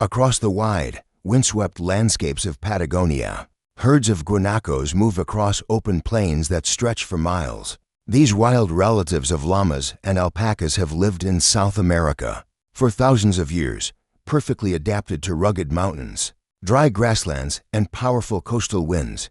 Across the wide, windswept landscapes of Patagonia, herds of guanacos move across open plains that stretch for miles. These wild relatives of llamas and alpacas have lived in South America for thousands of years, perfectly adapted to rugged mountains, dry grasslands, and powerful coastal winds.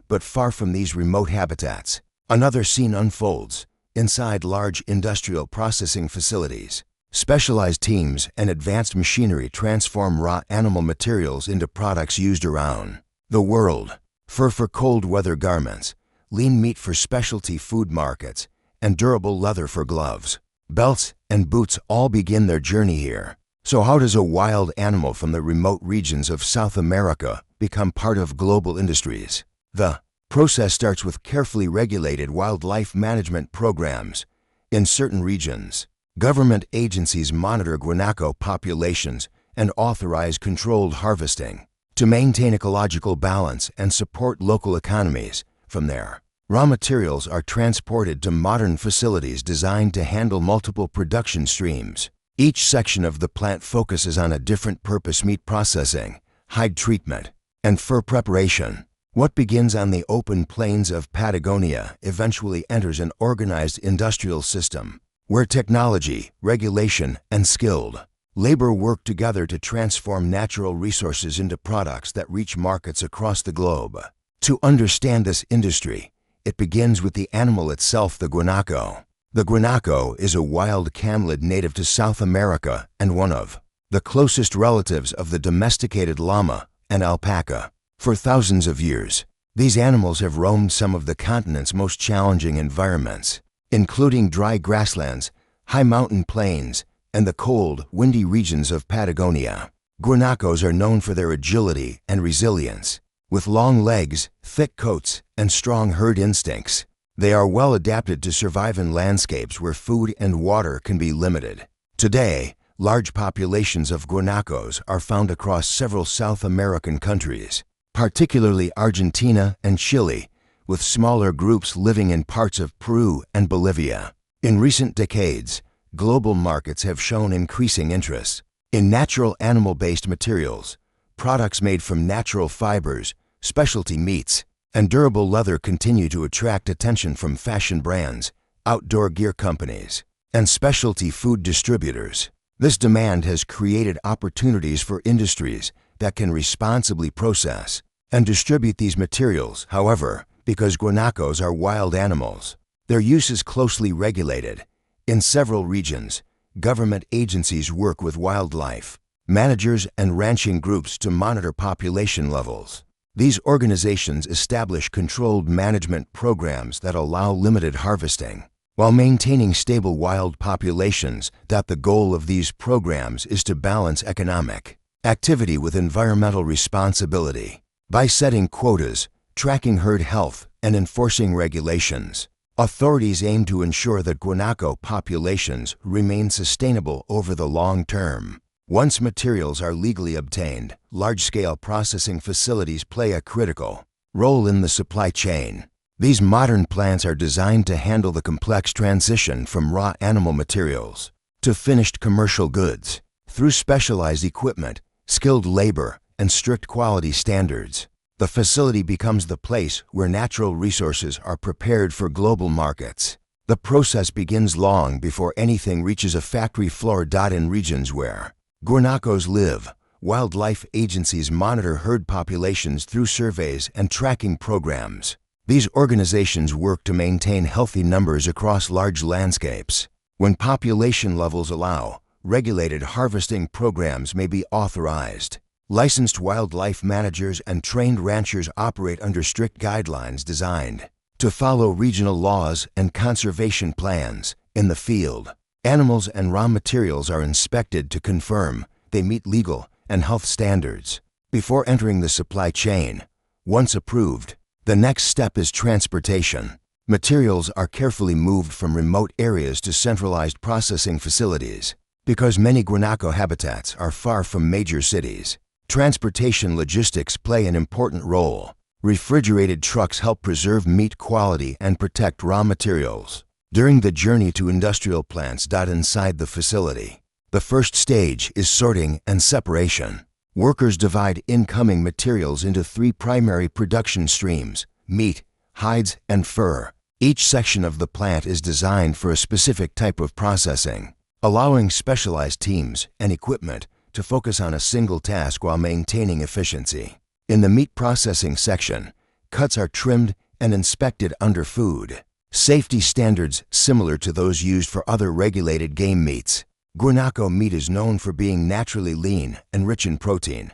But far from these remote habitats, another scene unfolds inside large industrial processing facilities. Specialized teams and advanced machinery transform raw animal materials into products used around the world. Fur for cold weather garments, lean meat for specialty food markets, and durable leather for gloves, belts, and boots all begin their journey here. So how does a wild animal from the remote regions of South America become part of global industries? The process starts with carefully regulated wildlife management programs. In certain regions, government agencies monitor guanaco populations and authorize controlled harvesting to maintain ecological balance and support local economies. From there, raw materials are transported to modern facilities designed to handle multiple production streams. Each section of the plant focuses on a different purpose: meat processing, hide treatment, and fur preparation. What begins on the open plains of Patagonia eventually enters an organized industrial system, where technology, regulation, and skilled labor work together to transform natural resources into products that reach markets across the globe. To understand this industry, it begins with the animal itself, the guanaco. The guanaco is a wild camelid native to South America and one of the closest relatives of the domesticated llama and alpaca. For thousands of years, these animals have roamed some of the continent's most challenging environments, including dry grasslands, high mountain plains, and the cold, windy regions of Patagonia. Guanacos are known for their agility and resilience. With long legs, thick coats, and strong herd instincts, they are well adapted to survive in landscapes where food and water can be limited. Today, large populations of guanacos are found across several South American countries, particularly Argentina and Chile, with smaller groups living in parts of Peru and Bolivia. In recent decades, global markets have shown increasing interest in natural animal-based materials. Products made from natural fibers, specialty meats, and durable leather continue to attract attention from fashion brands, outdoor gear companies, and specialty food distributors. This demand has created opportunities for industries that can responsibly process and distribute these materials. However, because guanacos are wild animals, their use is closely regulated. In several regions, government agencies work with wildlife managers and ranching groups to monitor population levels. These organizations establish controlled management programs that allow limited harvesting, while maintaining stable wild populations. The goal of these programs is to balance economic activity with environmental responsibility. By setting quotas, tracking herd health, and enforcing regulations, authorities aim to ensure that guanaco populations remain sustainable over the long term. Once materials are legally obtained, large-scale processing facilities play a critical role in the supply chain. These modern plants are designed to handle the complex transition from raw animal materials to finished commercial goods. Through specialized equipment, skilled labor, and strict quality standards, the facility becomes the place where natural resources are prepared for global markets. The process begins long before anything reaches a factory floor. In regions where guanacos live, wildlife agencies monitor herd populations through surveys and tracking programs. These organizations work to maintain healthy numbers across large landscapes. When population levels allow, regulated harvesting programs may be authorized. Licensed wildlife managers and trained ranchers operate under strict guidelines designed to follow regional laws and conservation plans. In the field, animals and raw materials are inspected to confirm they meet legal and health standards. Before entering the supply chain, once approved, the next step is transportation. Materials are carefully moved from remote areas to centralized processing facilities. Because many guanaco habitats are far from major cities, transportation logistics play an important role. Refrigerated trucks help preserve meat quality and protect raw materials during the journey to industrial plants. Inside the facility, the first stage is sorting and separation. Workers divide incoming materials into 3 primary production streams: meat, hides, and fur. Each section of the plant is designed for a specific type of processing, allowing specialized teams and equipment to focus on a single task while maintaining efficiency. In the meat processing section, cuts are trimmed and inspected under food safety standards similar to those used for other regulated game meats. Guanaco meat is known for being naturally lean and rich in protein.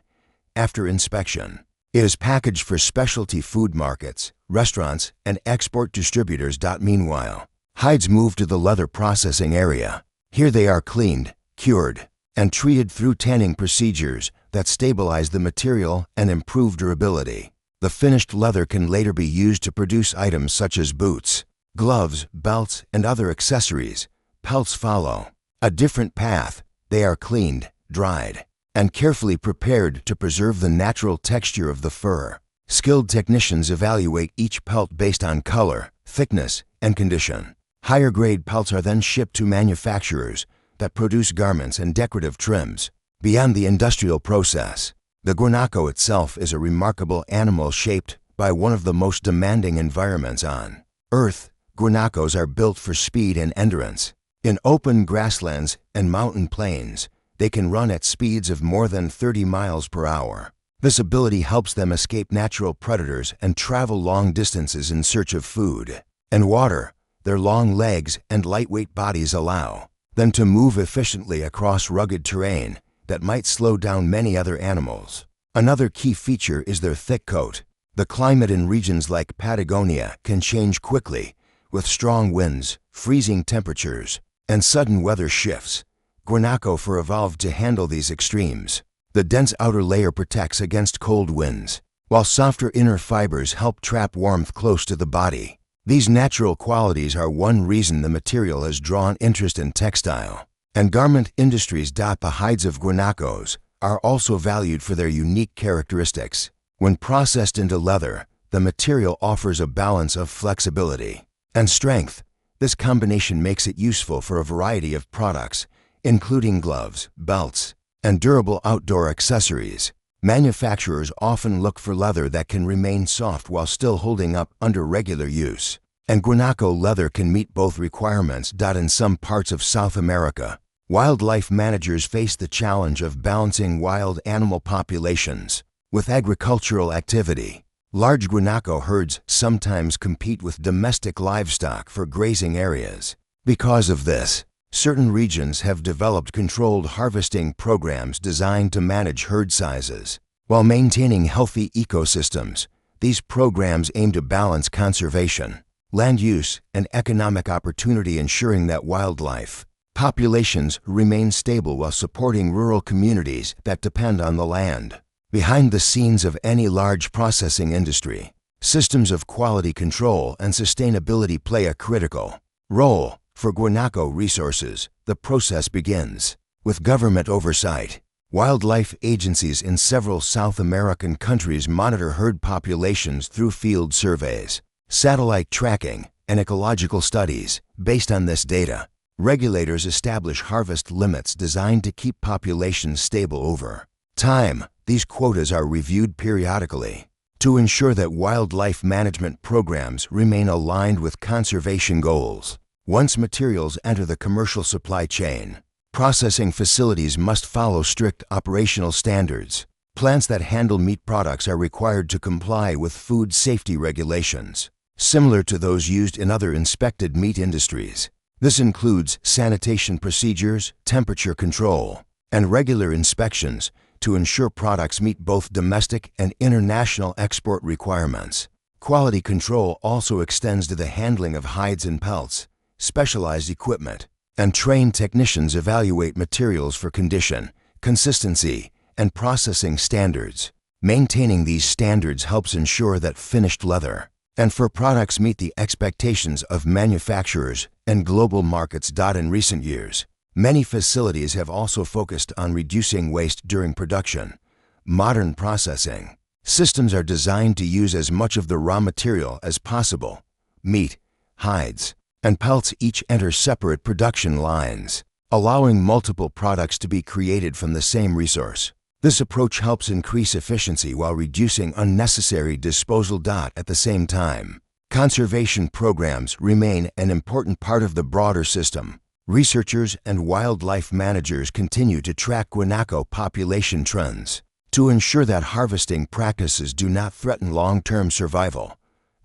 After inspection, it is packaged for specialty food markets, restaurants, and export distributors. Meanwhile, hides move to the leather processing area. Here they are cleaned, cured, and treated through tanning procedures that stabilize the material and improve durability. The finished leather can later be used to produce items such as boots, gloves, belts, and other accessories. Pelts follow a different path. They are cleaned, dried, and carefully prepared to preserve the natural texture of the fur. Skilled technicians evaluate each pelt based on color, thickness, and condition. Higher-grade pelts are then shipped to manufacturers that produce garments and decorative trims. Beyond the industrial process, the guanaco itself is a remarkable animal shaped by one of the most demanding environments on Earth. Guanacos are built for speed and endurance. In open grasslands and mountain plains, they can run at speeds of more than 30 miles per hour. This ability helps them escape natural predators and travel long distances in search of food and water. Their long legs and lightweight bodies allow them to move efficiently across rugged terrain that might slow down many other animals. Another key feature is their thick coat. The climate in regions like Patagonia can change quickly, with strong winds, freezing temperatures, and sudden weather shifts. Guanaco fur evolved to handle these extremes. The dense outer layer protects against cold winds, while softer inner fibers help trap warmth close to the body. These natural qualities are one reason the material has drawn interest in textile and garment industries. The hides of guanacos are also valued for their unique characteristics. When processed into leather, the material offers a balance of flexibility and strength. This combination makes it useful for a variety of products, including gloves, belts, and durable outdoor accessories. Manufacturers often look for leather that can remain soft while still holding up under regular use, and guanaco leather can meet both requirements. In some parts of South America, wildlife managers face the challenge of balancing wild animal populations with agricultural activity. Large guanaco herds sometimes compete with domestic livestock for grazing areas. Because of this, certain regions have developed controlled harvesting programs designed to manage herd sizes. While maintaining healthy ecosystems, these programs aim to balance conservation, land use, and economic opportunity, ensuring that wildlife populations remain stable while supporting rural communities that depend on the land. Behind the scenes of any large processing industry, systems of quality control and sustainability play a critical role. For guanaco resources, the process begins with government oversight. Wildlife agencies in several South American countries monitor herd populations through field surveys, satellite tracking, and ecological studies. Based on this data, regulators establish harvest limits designed to keep populations stable over time. These quotas are reviewed periodically to ensure that wildlife management programs remain aligned with conservation goals. Once materials enter the commercial supply chain, processing facilities must follow strict operational standards. Plants that handle meat products are required to comply with food safety regulations, similar to those used in other inspected meat industries. This includes sanitation procedures, temperature control, and regular inspections to ensure products meet both domestic and international export requirements. Quality control also extends to the handling of hides and pelts. Specialized equipment and trained technicians evaluate materials for condition, consistency, and processing standards. Maintaining these standards helps ensure that finished leather and fur products meet the expectations of manufacturers and global markets. In recent years, many facilities have also focused on reducing waste during production. Modern processing systems are designed to use as much of the raw material as possible. Meat, hides, and pelts each enter separate production lines, allowing multiple products to be created from the same resource. This approach helps increase efficiency while reducing unnecessary disposal. At the same time, conservation programs remain an important part of the broader system. Researchers and wildlife managers continue to track guanaco population trends to ensure that harvesting practices do not threaten long-term survival.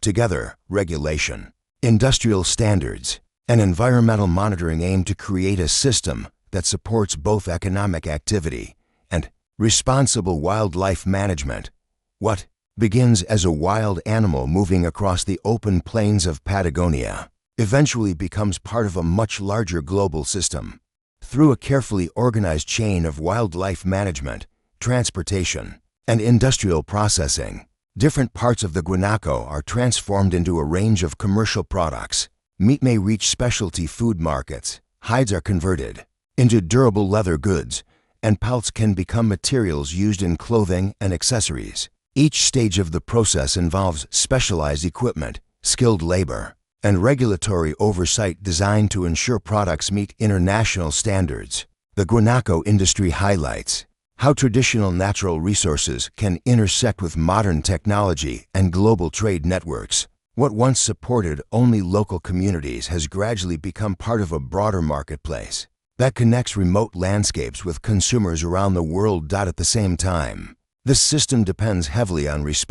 Together, regulation, industrial standards, and environmental monitoring aim to create a system that supports both economic activity and responsible wildlife management. What begins as a wild animal moving across the open plains of Patagonia eventually becomes part of a much larger global system. Through a carefully organized chain of wildlife management, transportation, and industrial processing, different parts of the guanaco are transformed into a range of commercial products. Meat may reach specialty food markets, hides are converted into durable leather goods, and pelts can become materials used in clothing and accessories. Each stage of the process involves specialized equipment, skilled labor, and regulatory oversight designed to ensure products meet international standards. The guanaco industry highlights how traditional natural resources can intersect with modern technology and global trade networks. What once supported only local communities has gradually become part of a broader marketplace that connects remote landscapes with consumers around the world. At the same time, this system depends heavily on responsibility